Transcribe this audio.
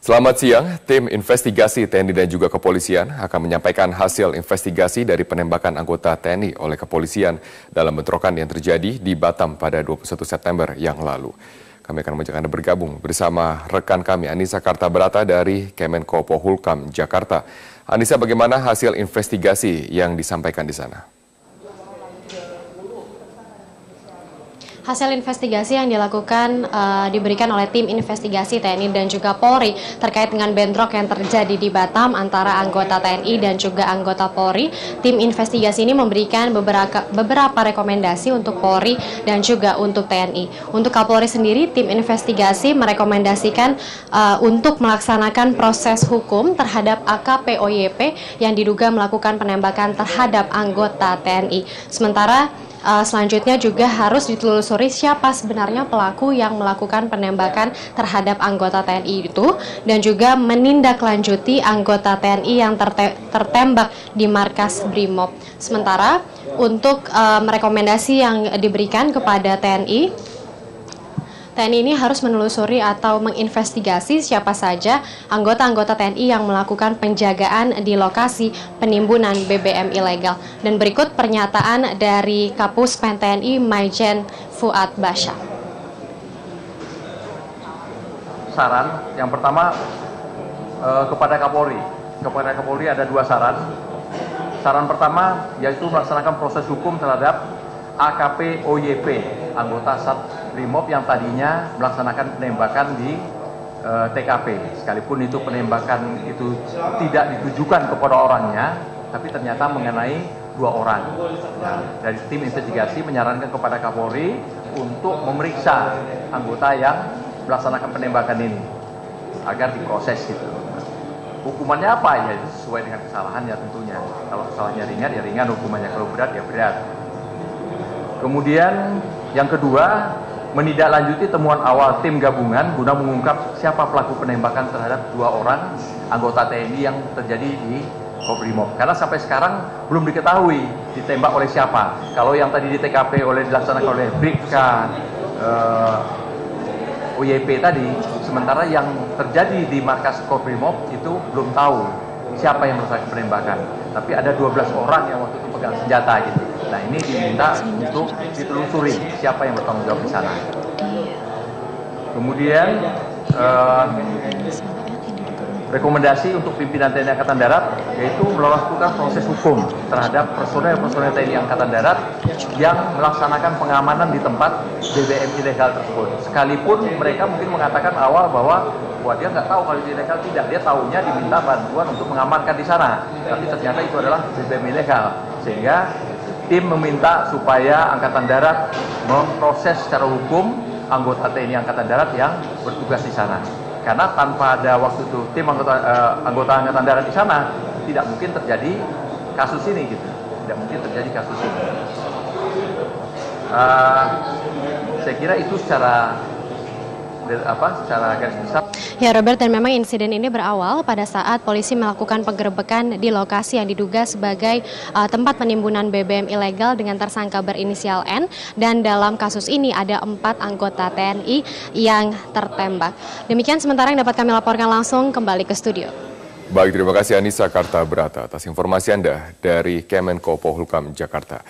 Selamat siang, tim investigasi TNI dan juga kepolisian akan menyampaikan hasil investigasi dari penembakan anggota TNI oleh kepolisian dalam bentrokan yang terjadi di Batam pada 21 September yang lalu. Kami akan mengajak Anda bergabung bersama rekan kami Anissa Kartabrata dari Kemenko Polhukam Jakarta. Anissa, bagaimana hasil investigasi yang disampaikan di sana? Hasil investigasi yang dilakukan diberikan oleh tim investigasi TNI dan juga Polri terkait dengan bentrok yang terjadi di Batam antara anggota TNI dan juga anggota Polri. Tim investigasi ini memberikan beberapa rekomendasi untuk Polri dan juga untuk TNI. Untuk Kapolri sendiri, tim investigasi merekomendasikan untuk melaksanakan proses hukum terhadap AKP OYP yang diduga melakukan penembakan terhadap anggota TNI. Sementara selanjutnya juga harus ditelusuri siapa sebenarnya pelaku yang melakukan penembakan terhadap anggota TNI itu dan juga menindaklanjuti anggota TNI yang tertembak di markas Brimob. Sementara untuk rekomendasi yang diberikan kepada TNI ini harus menelusuri atau menginvestigasi siapa saja anggota-anggota TNI yang melakukan penjagaan di lokasi penimbunan BBM ilegal. Dan berikut pernyataan dari Kapus Pen TNI Maijen Fuad Basha. Saran yang pertama kepada Kapolri. Kepada Kapolri ada dua saran. Saran pertama yaitu melaksanakan proses hukum terhadap AKP OYP, anggota Sat Brimob yang tadinya melaksanakan penembakan di TKP. Sekalipun itu penembakan itu tidak ditujukan kepada orangnya, tapi ternyata mengenai dua orang. Nah, dari tim investigasi menyarankan kepada Kapolri untuk memeriksa anggota yang melaksanakan penembakan ini agar diproses gitu. Hukumannya apa? Ya sesuai dengan kesalahannya tentunya. Kalau kesalahannya ringan ya ringan hukumannya, kalau berat ya berat. Kemudian yang kedua, menindaklanjuti temuan awal tim gabungan guna mengungkap siapa pelaku penembakan terhadap dua orang anggota TNI yang terjadi di Kobrimob. Karena sampai sekarang belum diketahui ditembak oleh siapa. Kalau yang tadi di TKP dilaksanakan oleh Bribka OYP tadi, sementara yang terjadi di markas Kobrimob itu belum tahu siapa yang melakukan penembakan. Tapi ada 12 orang yang waktu itu pegang senjata gitu. Nah ini diminta untuk ditelusuri siapa yang bertanggung jawab di sana. Kemudian rekomendasi untuk pimpinan TNI Angkatan Darat yaitu melakukan proses hukum terhadap personel TNI Angkatan Darat yang melaksanakan pengamanan di tempat BBM ilegal tersebut. Sekalipun mereka mungkin mengatakan awal bahwa wah dia nggak tahu kalau itu ilegal, tidak, dia tahunya diminta bantuan untuk mengamankan di sana, tapi ternyata itu adalah BBM ilegal, sehingga tim meminta supaya Angkatan Darat memproses secara hukum anggota TNI Angkatan Darat yang bertugas di sana. Karena tanpa ada waktu itu tim anggota Angkatan Darat di sana, tidak mungkin terjadi kasus ini gitu. Tidak mungkin terjadi kasus ini. Saya kira itu secara garis besar. Ya Robert, dan memang insiden ini berawal pada saat polisi melakukan penggerebekan di lokasi yang diduga sebagai tempat penimbunan BBM ilegal dengan tersangka berinisial N, dan dalam kasus ini ada 4 anggota TNI yang tertembak. Demikian sementara yang dapat kami laporkan langsung kembali ke studio. Baik, terima kasih Anissa Kartabrata atas informasi Anda dari Kemenko Polhukam Jakarta.